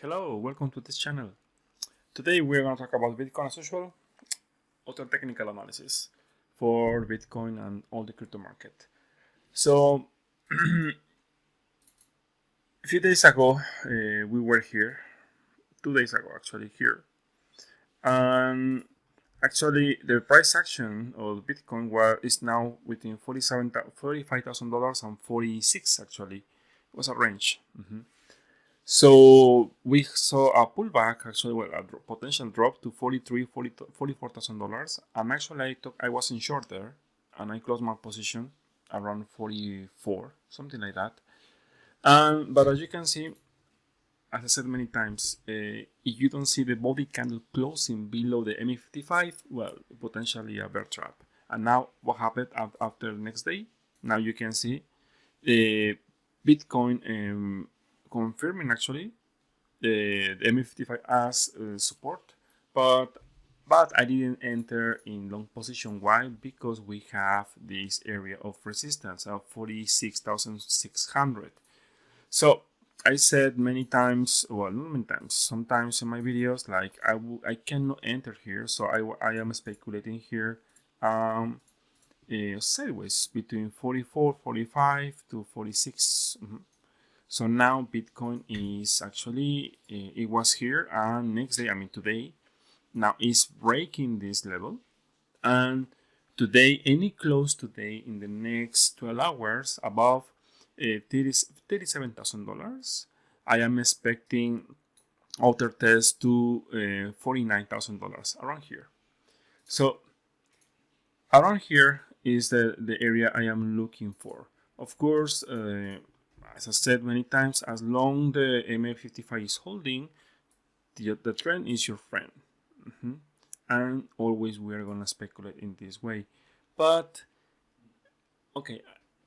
Hello, welcome to this channel. Today we're going to talk about Bitcoin as usual, other technical analysis for Bitcoin and all the crypto market. So, a few days ago, we were here, 2 days ago actually here, and actually the price action of Bitcoin is now within $45,000 and 46 actually. It was a range. So we saw a pullback, actually, well, a potential drop to $44,000. And actually, I was in short there, and I closed my position around 44, something like that. But as you can see, as I said many times, if you don't see the body candle closing below the MA55, well, potentially a bear trap. And now, what happened after the next day? Now you can see the Bitcoin confirming actually the MA55 as support, but I didn't enter in long position. Why? Because we have this area of resistance of 46,600. So I said many times, well, not many times, sometimes in my videos, like I cannot enter here, so I am speculating here sideways between 44, 45 to 46. So now Bitcoin is actually, it was here, and next day, I mean today, now is breaking this level. And today, any close today in the next 12 hours above $37,000, I am expecting outer test to $49,000 around here. So around here is the area I am looking for. Of course, as I said many times, as long the MA55 is holding, the trend is your friend. And always we are going to speculate in this way. But, okay,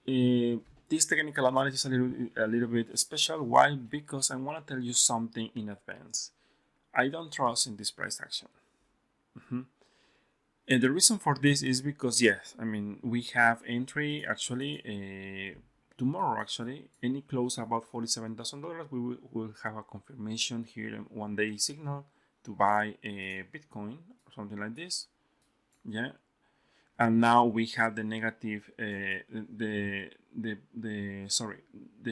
this technical analysis is a little bit special. Why? Because I want to tell you something in advance. I don't trust in this price action. And the reason for this is because, yes, I mean, we have entry actually tomorrow, actually, any close about $47,000, we will have a confirmation here in 1 day signal to buy a Bitcoin or something like this. Yeah. And now we have the negative, the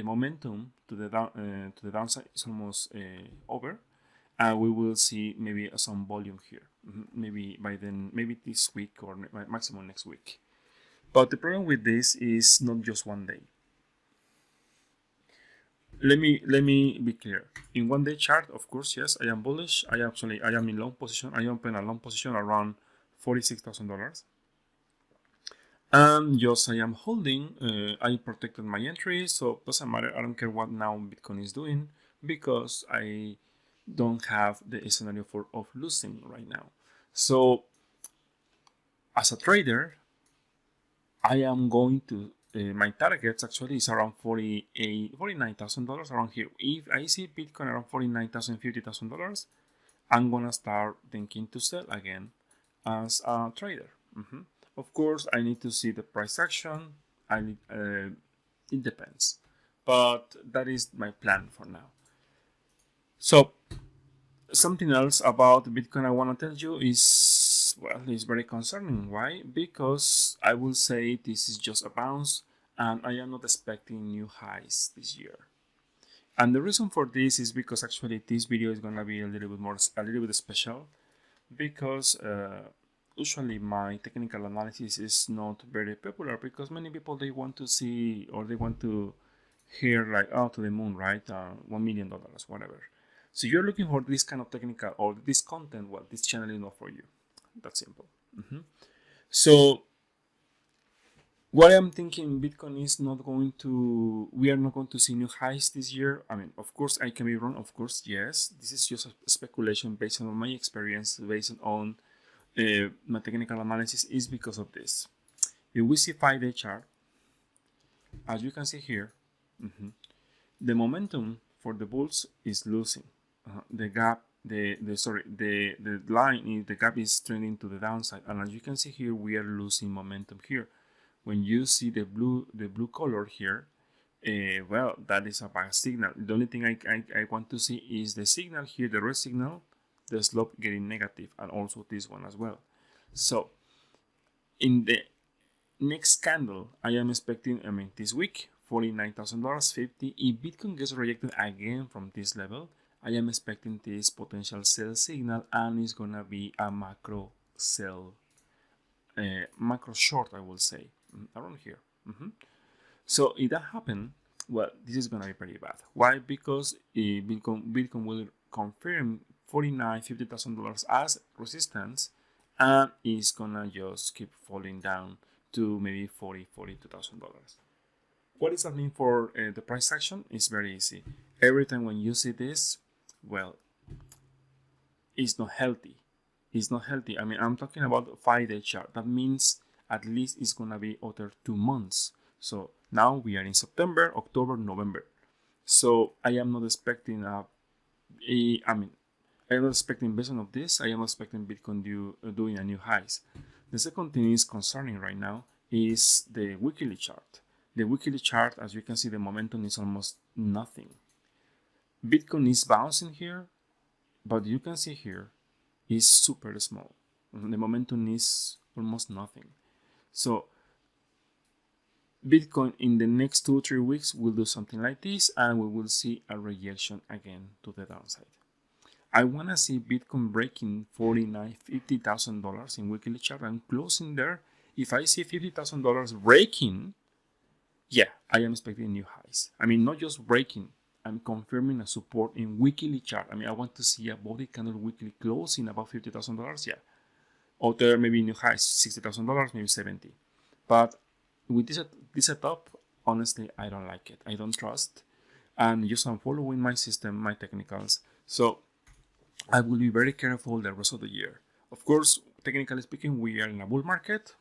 momentum to the downside is almost over, and we will see maybe some volume here. Maybe by then, maybe this week or maximum next week. But the problem with this is not just 1 day. Let me be clear. In 1 day chart, of course, yes, I am bullish. I am in long position. I open a long position around $46,000. And just I am holding. I protected my entry, so it doesn't matter. I don't care what now Bitcoin is doing because I don't have the scenario of losing right now. So as a trader, I am going to my targets actually is around $49,000 around here. If I see Bitcoin around $49,000, $50,000, I'm gonna start thinking to sell again as a trader. Of course, I need to see the price action. It depends, but that is my plan for now. So something else about Bitcoin I want to tell you is, well, it's very concerning. Why? Because I will say this is just a bounce and I am not expecting new highs this year. And the reason for this is because actually this video is going to be a little bit special because usually my technical analysis is not very popular because many people, they want to see or they want to hear like, oh, to the moon, right? $1 million, whatever. So you're looking for this kind of technical or this content, well, this channel is not for you. That's simple. So what I'm thinking, Bitcoin is not going to, we are not going to see new highs this year. I mean, of course, I can be wrong. Of course, yes. This is just a speculation based on my experience, based on my technical analysis is because of this. If we see 5-day chart, as you can see here, the momentum for the bulls is losing. The gap, the line is, the gap is trending to the downside, and as you can see here, we are losing momentum here. When you see the blue color here, well, that is a bad signal. The only thing I want to see is the signal here, the red signal, the slope getting negative, and also this one as well. So in the next candle, I am expecting, this week, $49,000, 50. If Bitcoin gets rejected again from this level, I am expecting this potential sell signal, and it's gonna be a macro sell, macro short, I will say, around here. So if that happens, well, this is gonna be pretty bad. Why? Because Bitcoin will confirm $50,000 as resistance, and it's gonna just keep falling down to maybe $42,000. What does that mean for the price action? It's very easy. Every time when you see this, well, it's not healthy. It's not healthy. I'm talking about a 5-day chart. That means at least it's gonna be over 2 months. So now we are in September, October, November. So I am not expecting I'm not expecting based on this. I am expecting Bitcoin doing a new highs. The second thing is concerning right now is the weekly chart. The weekly chart, as you can see, the momentum is almost nothing. Bitcoin is bouncing here, but you can see here is super small. The momentum is almost nothing. So Bitcoin in the next 2-3 weeks will do something like this, and we will see a rejection again to the downside. I want to see Bitcoin breaking $50,000 in weekly chart and closing there. If I see $50,000 breaking, yeah, I am expecting new highs. Not just breaking, I'm confirming a support in weekly chart. I want to see a body candle weekly closing about $50,000, yeah. Or there maybe new highs, $60,000, maybe 70. But with this setup, honestly, I don't like it. I don't trust. And just I'm following my system, my technicals. So I will be very careful the rest of the year. Of course, technically speaking, we are in a bull market.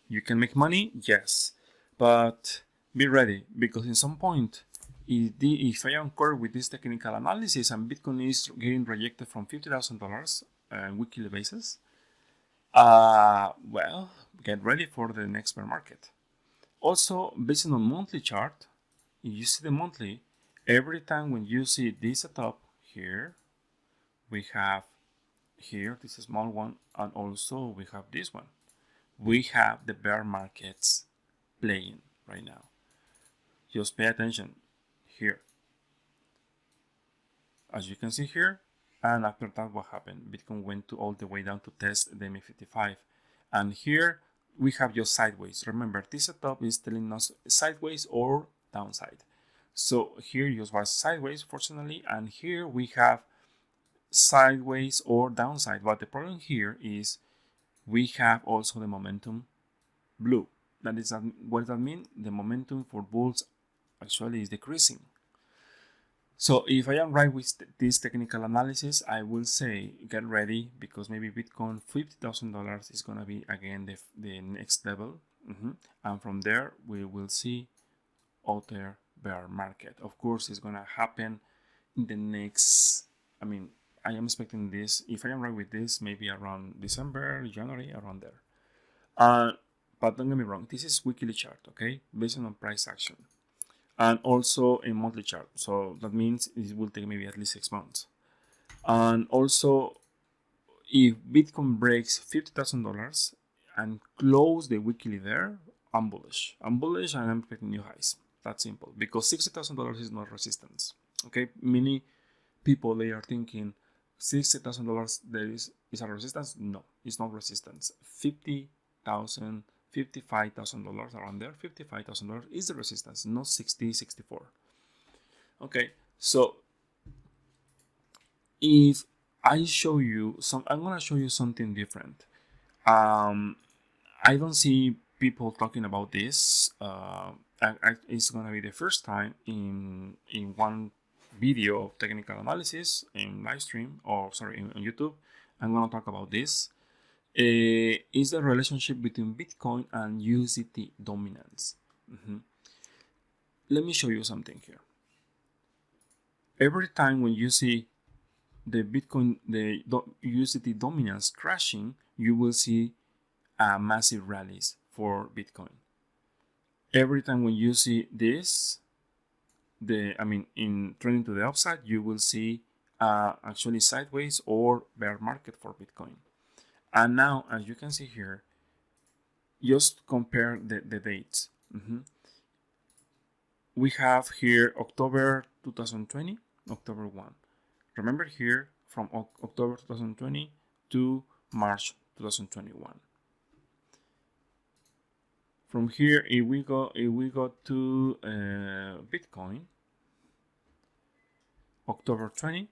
You can make money, yes. But be ready, because in some point, if I am correct with this technical analysis and Bitcoin is getting rejected from $50,000 on a weekly basis, well, get ready for the next bear market. Also, based on monthly chart, if you see the monthly, every time when you see this setup here, we have here this small one, and also we have this one. We have the bear markets playing right now. Just pay attention here. As you can see here, and after that, what happened? Bitcoin went all the way down to test the MA55, and here we have just sideways. Remember, this setup is telling us sideways or downside. So here just was sideways, fortunately, and here we have sideways or downside. But the problem here is we have also the momentum blue. What does that mean? The momentum for bulls actually is decreasing. So if I am right with this technical analysis, I will say get ready, because maybe Bitcoin $50,000 is going to be again the next level. And from there, we will see other bear market. Of course, it's going to happen in the next, I am expecting this, if I am right with this, maybe around December, January, around there. But don't get me wrong, this is weekly chart, okay, based on price action. And also a monthly chart, so that means it will take maybe at least 6 months. And also, if Bitcoin breaks $50,000 and close the weekly there, I'm bullish. I'm bullish, and I'm expecting new highs. That's simple, because $60,000 is not resistance. Okay, many people, they are thinking $60,000 there is a resistance. No, it's not resistance. $55,000 around there, $55,000 is the resistance, not 60, 64. Okay, so if I show you I'm gonna show you something different. I don't see people talking about this. It's gonna be the first time in one video of technical analysis in live stream, or sorry, on YouTube. I'm gonna talk about this. Is the relationship between Bitcoin and USDT dominance. Let me show you something here. Every time when you see the Bitcoin, the USDT dominance crashing, you will see massive rallies for Bitcoin. Every time when you see this, in trending to the upside, you will see actually sideways or bear market for Bitcoin. And now, as you can see here, just compare the dates. We have here October 2020, October 1. Remember here from October 2020 to March 2021. From here, if we go to Bitcoin, October 20,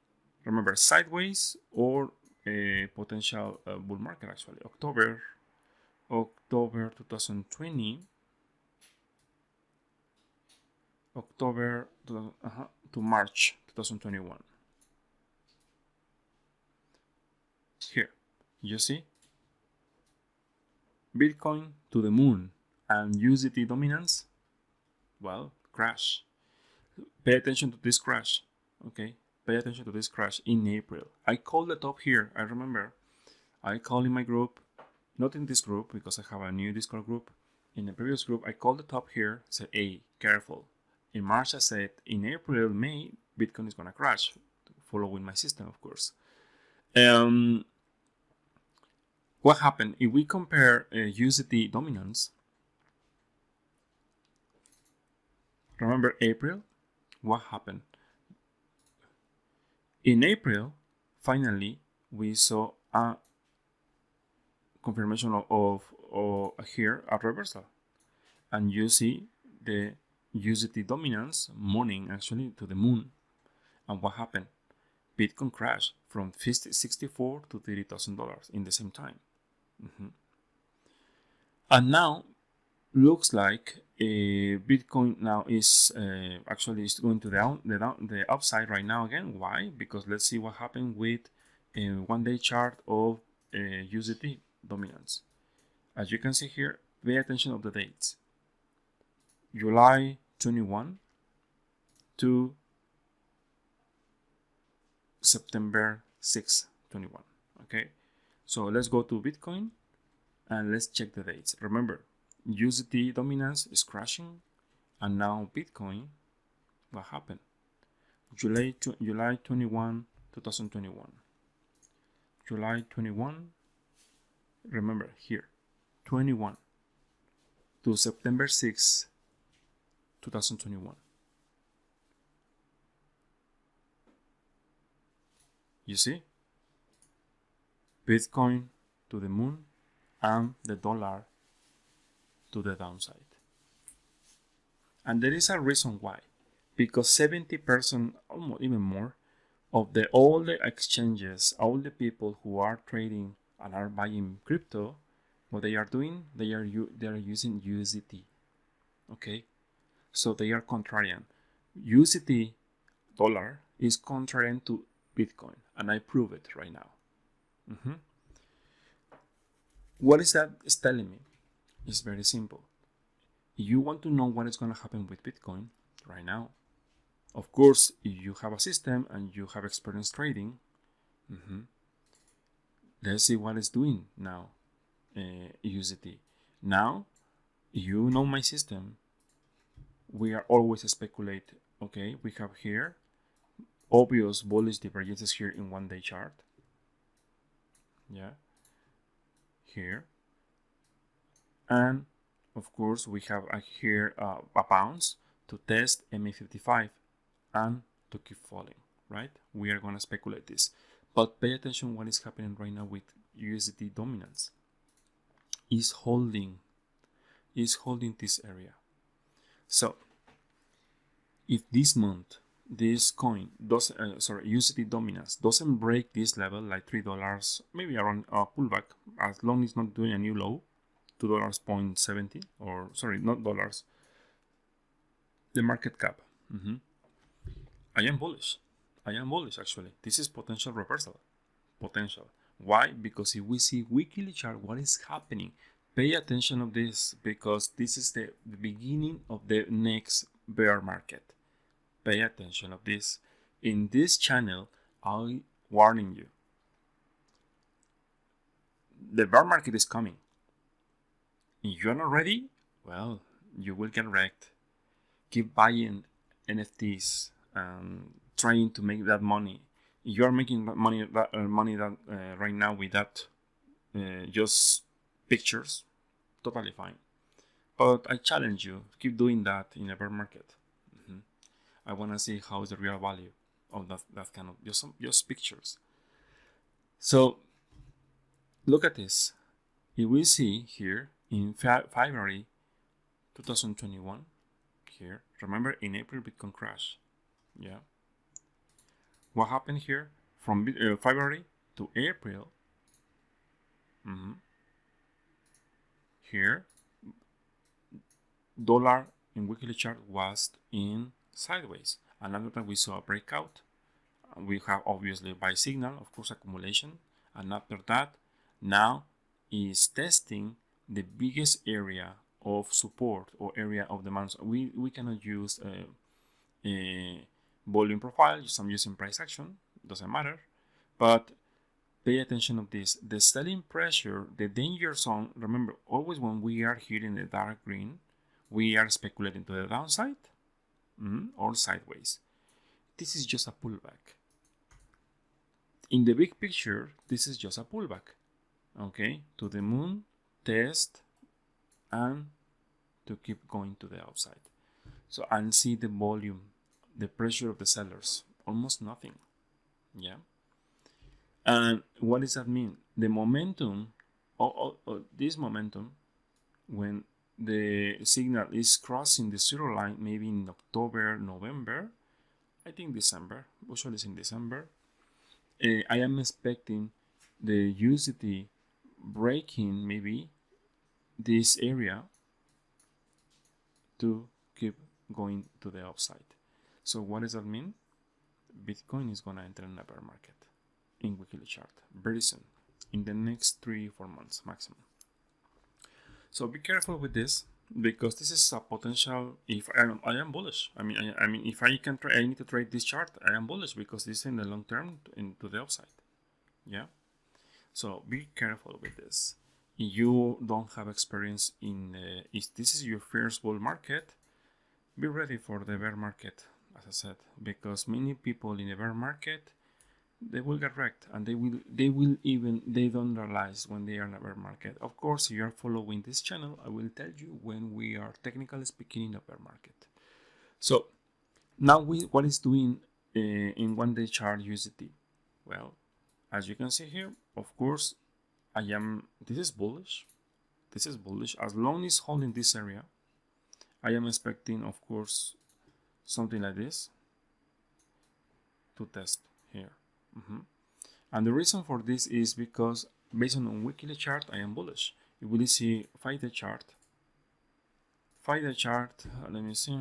remember sideways or a potential bull market actually. October 2020, October to March 2021. Here, you see Bitcoin to the moon and USDT dominance. Well, crash. Pay attention to this crash. Okay, pay attention to this crash in April. I called the top here. I remember I called in my group, not in this group because I have a new Discord group. In the previous group, I called the top here, said, hey, careful. In March, I said, in April, May, Bitcoin is going to crash, following my system, of course. What happened? If we compare USDT dominance, remember April? What happened? In April, finally, we saw a confirmation of here a reversal, and you see the USDT dominance morning actually to the moon. And what happened? Bitcoin crashed from $64 to $30,000 in the same time. And now looks like Bitcoin now is actually is going to the upside right now again. Why? Because let's see what happened with a 1-day chart of USDT dominance. As you can see here, pay attention of the dates. July 21 to September 6, 21. Okay, so let's go to Bitcoin and let's check the dates. Remember, USDT dominance is crashing, and now Bitcoin, what happened? July 21, 2021. July 21, remember here, 21 to September 6, 2021. You see? Bitcoin to the moon and the dollar to the downside. And there is a reason why. Because 70%, almost even more, of all the exchanges, all the people who are trading and are buying crypto, what they are doing, they are using USDT. Okay? So they are contrarian. USDT dollar is contrarian to Bitcoin, and I prove it right now. What is that telling me? It's very simple. If you want to know what is going to happen with Bitcoin right now, of course, if you have a system and you have experience trading, let's see what it's doing now, USDT. Now, you know my system. We are always speculate. Okay, we have here obvious bullish divergences here in 1-day chart. Yeah, here, and of course we have here a bounce to test MA55 and to keep falling. Right? We are going to speculate this, but pay attention what is happening right now with USDT dominance. Is holding this area. So if this month this coin does USDT dominance doesn't break this level, like $3, maybe around a pullback, as long as it's not doing a new low, $2.70, or sorry, not dollars, the market cap. I am bullish actually. This is potential reversal. Potential. Why? Because if we see weekly chart, what is happening? Pay attention of this, because this is the beginning of the next bear market. Pay attention of this. In this channel, I'm warning you. The bear market is coming. If you're not ready, well, you will get wrecked. Keep buying NFTs and trying to make that money. If you are making that money right now with that just pictures, totally fine. But I challenge you, keep doing that in a bear market. I want to see how is the real value of that kind of just pictures. So look at this. If we see here in February 2021, here, remember in April Bitcoin crash, yeah. What happened here from February to April? Here, dollar in weekly chart was in sideways, and after that we saw a breakout. We have obviously buy signal, of course, accumulation, and after that now is testing the biggest area of support or area of demand. So we cannot use a volume profile. I'm using price action, doesn't matter, but pay attention of this. The selling pressure, the danger zone, remember, always when we are here in the dark green, we are speculating to the downside or sideways. This is just a pullback. In the big picture, this is just a pullback. Okay, to the moon, test, and to keep going to the upside. So, and see the volume, the pressure of the sellers, almost nothing. Yeah. And what does that mean? The momentum, this momentum, when the signal is crossing the zero line, maybe in October, November, I think December, usually it's in December, I am expecting the USDT breaking maybe this area to keep going to the upside. So what does that mean? Bitcoin is going to enter in a bear market in weekly chart very soon, in the next 3-4 months maximum. So be careful with this, because this is a potential. If I am bullish, I mean, if I can try, I need to trade this chart. I am bullish because this is in the long term into the upside. Yeah. So be careful with this. If you don't have experience in, if this is your first bull market, be ready for the bear market, as I said, because many people in the bear market, they will get wrecked, and they don't realize when they are in a bear market. Of course, if you are following this channel, I will tell you when we are technically speaking in a bear market. So now what is doing in 1-day chart USDT? Well, as you can see here, of course, this is bullish. This is bullish. As long as holding this area, I am expecting, of course, something like this to test here. And the reason for this is because based on weekly chart, I am bullish. You will see 5-day chart. 5-day chart, let me see.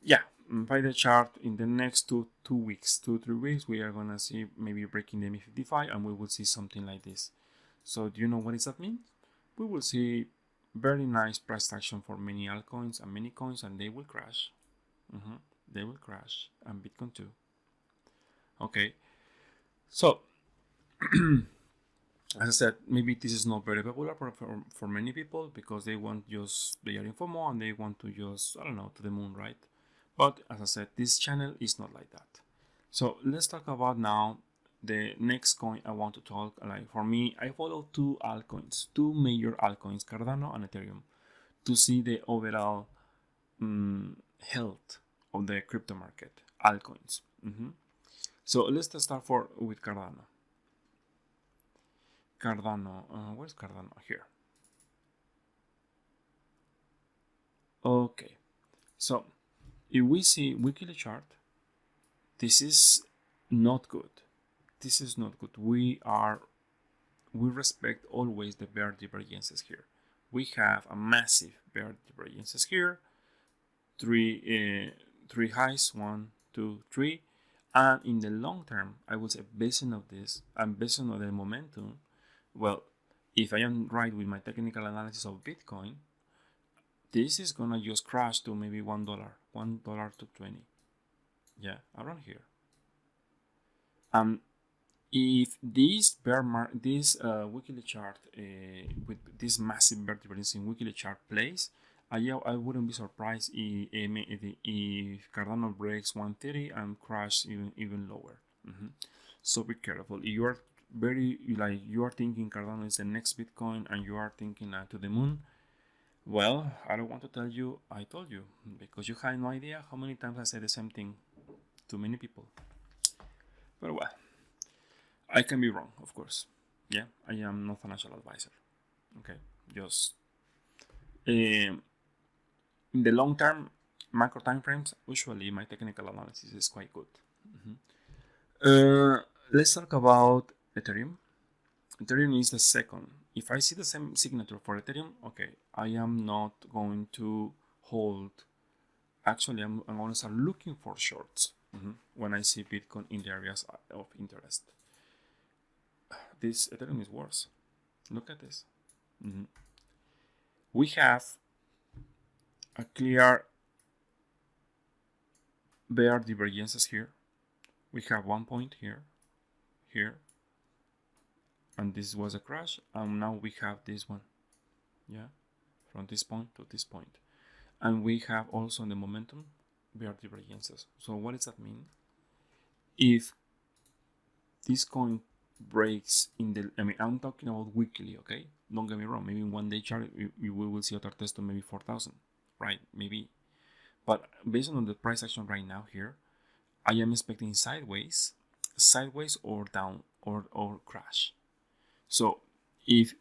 Yeah, 5-day chart in the next 2-3 weeks, we are gonna see maybe breaking the MA55, and we will see something like this. So do you know what does that mean? We will see very nice price action for many altcoins and many coins, and they will crash. They will crash, and Bitcoin too. Okay, so as I said, maybe this is not very popular for many people, because they are in FOMO and they want to just, I don't know, to the moon, right? But as I said, this channel is not like that. So let's talk about now the next coin I want to talk. Like, for me, I follow two major altcoins, Cardano and Ethereum, to see the overall health of the crypto market, altcoins. So let's start with Cardano. Where's Cardano? Here. Okay, so if we see weekly chart, this is not good. This is not good. We respect always the bear divergences here. We have a massive bear divergences here. Three highs, 1, 2, 3. And in the long term, I would say, based on this and based on the momentum, well, if I am right with my technical analysis of Bitcoin, this is gonna just crash to maybe $1 to 20. Yeah, around here. If this weekly chart with this massive bear divergence in weekly chart plays, I wouldn't be surprised if Cardano breaks 130 and crash even lower. So be careful. If you are you are thinking Cardano is the next Bitcoin and you are thinking to the moon, well, I don't want to tell you I told you, because you have no idea how many times I said the same thing to many people. But well, I can be wrong, of course. Yeah, I am not financial advisor. Okay, just in the long term, macro time frames, usually my technical analysis is quite good. Let's talk about Ethereum. Ethereum is the second. If I see the same signature for Ethereum, okay, I am not going to hold. Actually, I'm going to start looking for shorts when I see Bitcoin in the areas of interest. This Ethereum is worse. Look at this. We have a clear bear divergences here. We have 1 point here, here, and this was a crash, and now we have this one, yeah, from this point to this point, and we have also in the momentum bear divergences. So what does that mean? If this coin breaks in the, I'm talking about weekly, okay? Don't get me wrong. Maybe in 1 day chart we will see other test to maybe 4,000, right? Maybe, but based on the price action right now here, I am expecting sideways or down or crash. So if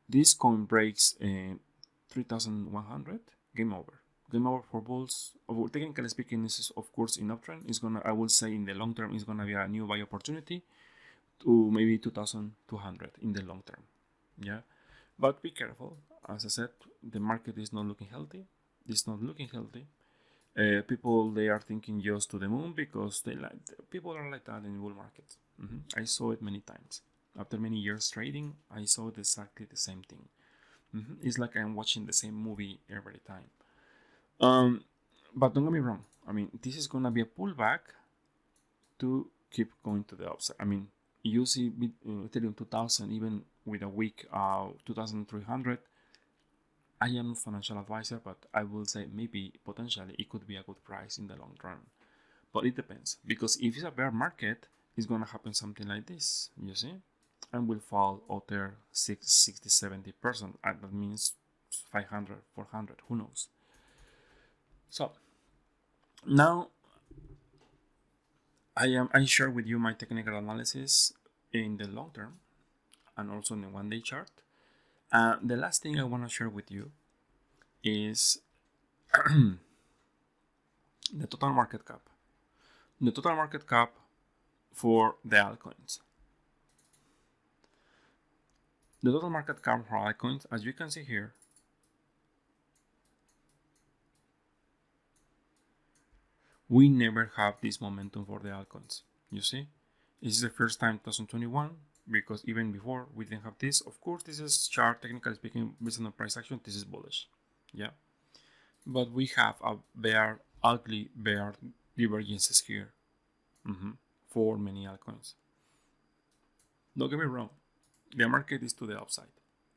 this coin breaks 3,100, game over. Game over for bulls. Technically speaking, this is of course in uptrend. It's gonna, I will say in the long term, it's gonna be a new buy opportunity to maybe 2,200 in the long term. Yeah, but be careful. As I said, the market is not looking healthy. It's not looking healthy. People, they are thinking just to the moon because people are like that in bull markets. I saw it many times. After many years trading, I saw exactly the same thing. It's like I'm watching the same movie every time. But don't get me wrong. I mean, this is gonna be a pullback to keep going to the upside. I mean, you see Ethereum 2000 even with a week 2300. I am a financial advisor, but I will say maybe potentially it could be a good price in the long run. But it depends, because if it's a bear market, it's gonna happen something like this, you see, and will fall other 60, 70%. That means 500, 400, who knows. So now I share with you my technical analysis in the long term and also in the 1 day chart. The last thing I want to share with you is the total market cap. The total market cap for the altcoins. The total market cap for altcoins, as you can see here, we never have this momentum for the altcoins. You see, this is the first time 2021, because even before we didn't have this. Of course, this is chart, technically speaking, based on the price action, this is bullish, yeah. But we have a ugly bear divergences here for many altcoins. Don't get me wrong, the market is to the upside,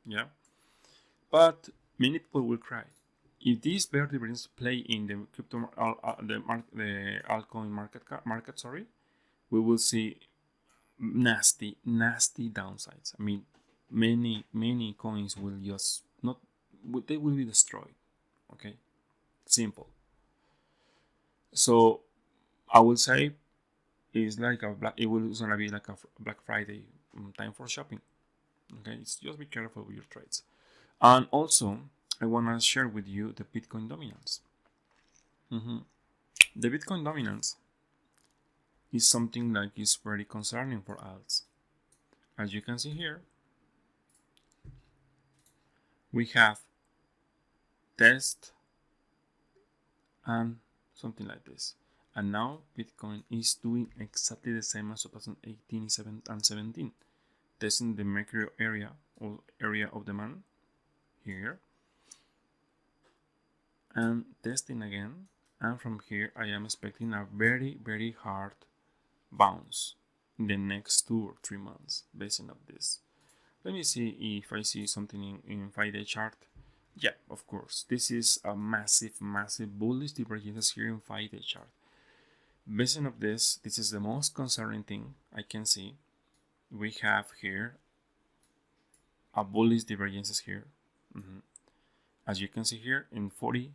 yeah. But many people will cry. If these bear divergences play in the crypto, the altcoin market, sorry, we will see nasty downsides. I mean, many coins will just not, they will be destroyed. Okay, simple. So I will say it's like it's gonna be like a Black Friday time for shopping. Okay, it's just be careful with your trades. And also, I wanna share with you the Bitcoin dominance. The Bitcoin dominance is something like is very concerning for alts. As you can see here, we have test and something like this. And now Bitcoin is doing exactly the same as 2018 and 17, testing the Mercury area or area of demand here, and testing again. And from here, I am expecting a very hard bounce in the next 2 or 3 months based on this. Let me see if I see something in 5-day chart. Yeah, of course. This is a massive, massive bullish divergence here in 5-day chart. Based on this, this is the most concerning thing I can see. We have here a bullish divergences here. As you can see here in 40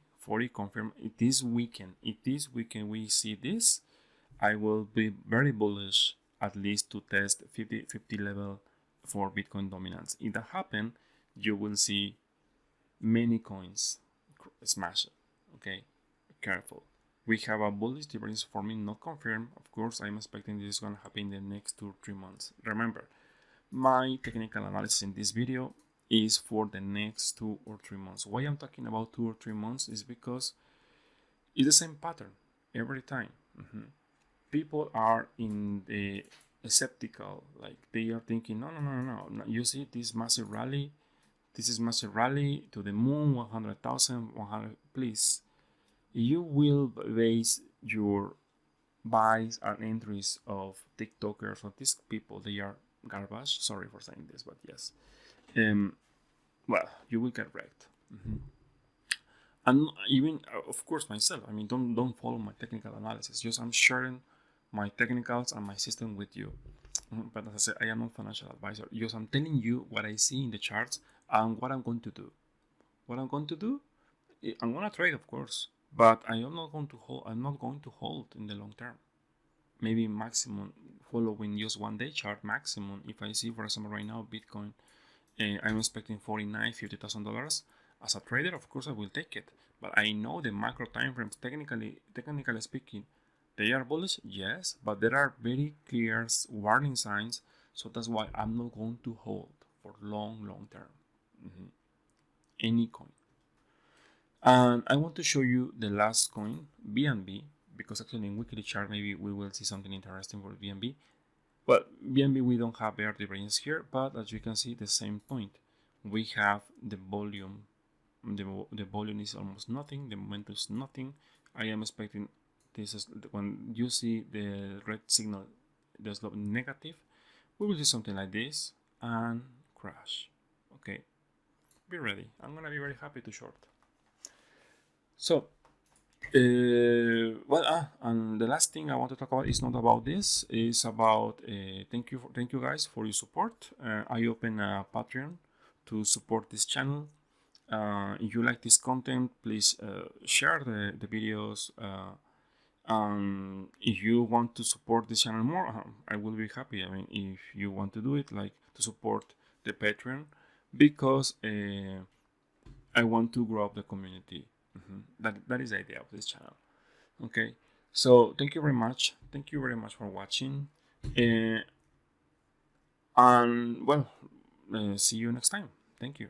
confirm this weekend. If this weekend we see this, I will be very bullish at least to test 50 level for Bitcoin dominance. If that happens, you will see many coins smash it. Okay, careful. We have a bullish divergence forming, not confirmed. Of course, I'm expecting this is going to happen in the next 2 or 3 months. Remember, my technical analysis in this video is for the next 2 or 3 months. Why I'm talking about 2 or 3 months is because it's the same pattern every time. People are in the skeptical, like they are thinking, no. You see this massive rally, this is massive rally to the moon, 100,000, 100, please. You will base your buys and entries of TikTokers or these people. They are garbage. Sorry for saying this, but yes. Well, you will get wrecked. And even, of course, myself. I mean, don't follow my technical analysis. Just I'm sharing my technicals and my system with you. But as I said, I am not a financial advisor. Just I'm telling you what I see in the charts and what I'm going to do. What I'm going to do, I'm going to trade, of course, but I am not going to hold. I'm not going to hold in the long term. Maybe maximum following just 1 day chart maximum. If I see, for example, right now Bitcoin, I'm expecting $50,000 as a trader. Of course, I will take it. But I know the macro time frames. Technically speaking, they are bullish, yes, but there are very clear warning signs. So that's why I'm not going to hold for long term any coin. And I want to show you the last coin, BNB, because actually in weekly chart maybe we will see something interesting for BNB. Well, BNB we don't have bear divergence here, but as you can see, the same point. We have the volume. The volume is almost nothing. The momentum is nothing. I am expecting this is when you see the red signal, the slope negative. We will see something like this and crash. Okay, be ready. I'm gonna be very happy to short. So, and the last thing I want to talk about is not about this. It's about thank you guys for your support. I open a Patreon to support this channel. If you like this content, please share the videos. If you want to support this channel more, I will be happy. I mean, if you want to do it, like to support the Patreon, because I want to grow up the community. That is the idea of this channel. Okay, so thank you very much. Thank you very much for watching. And well, see you next time. Thank you.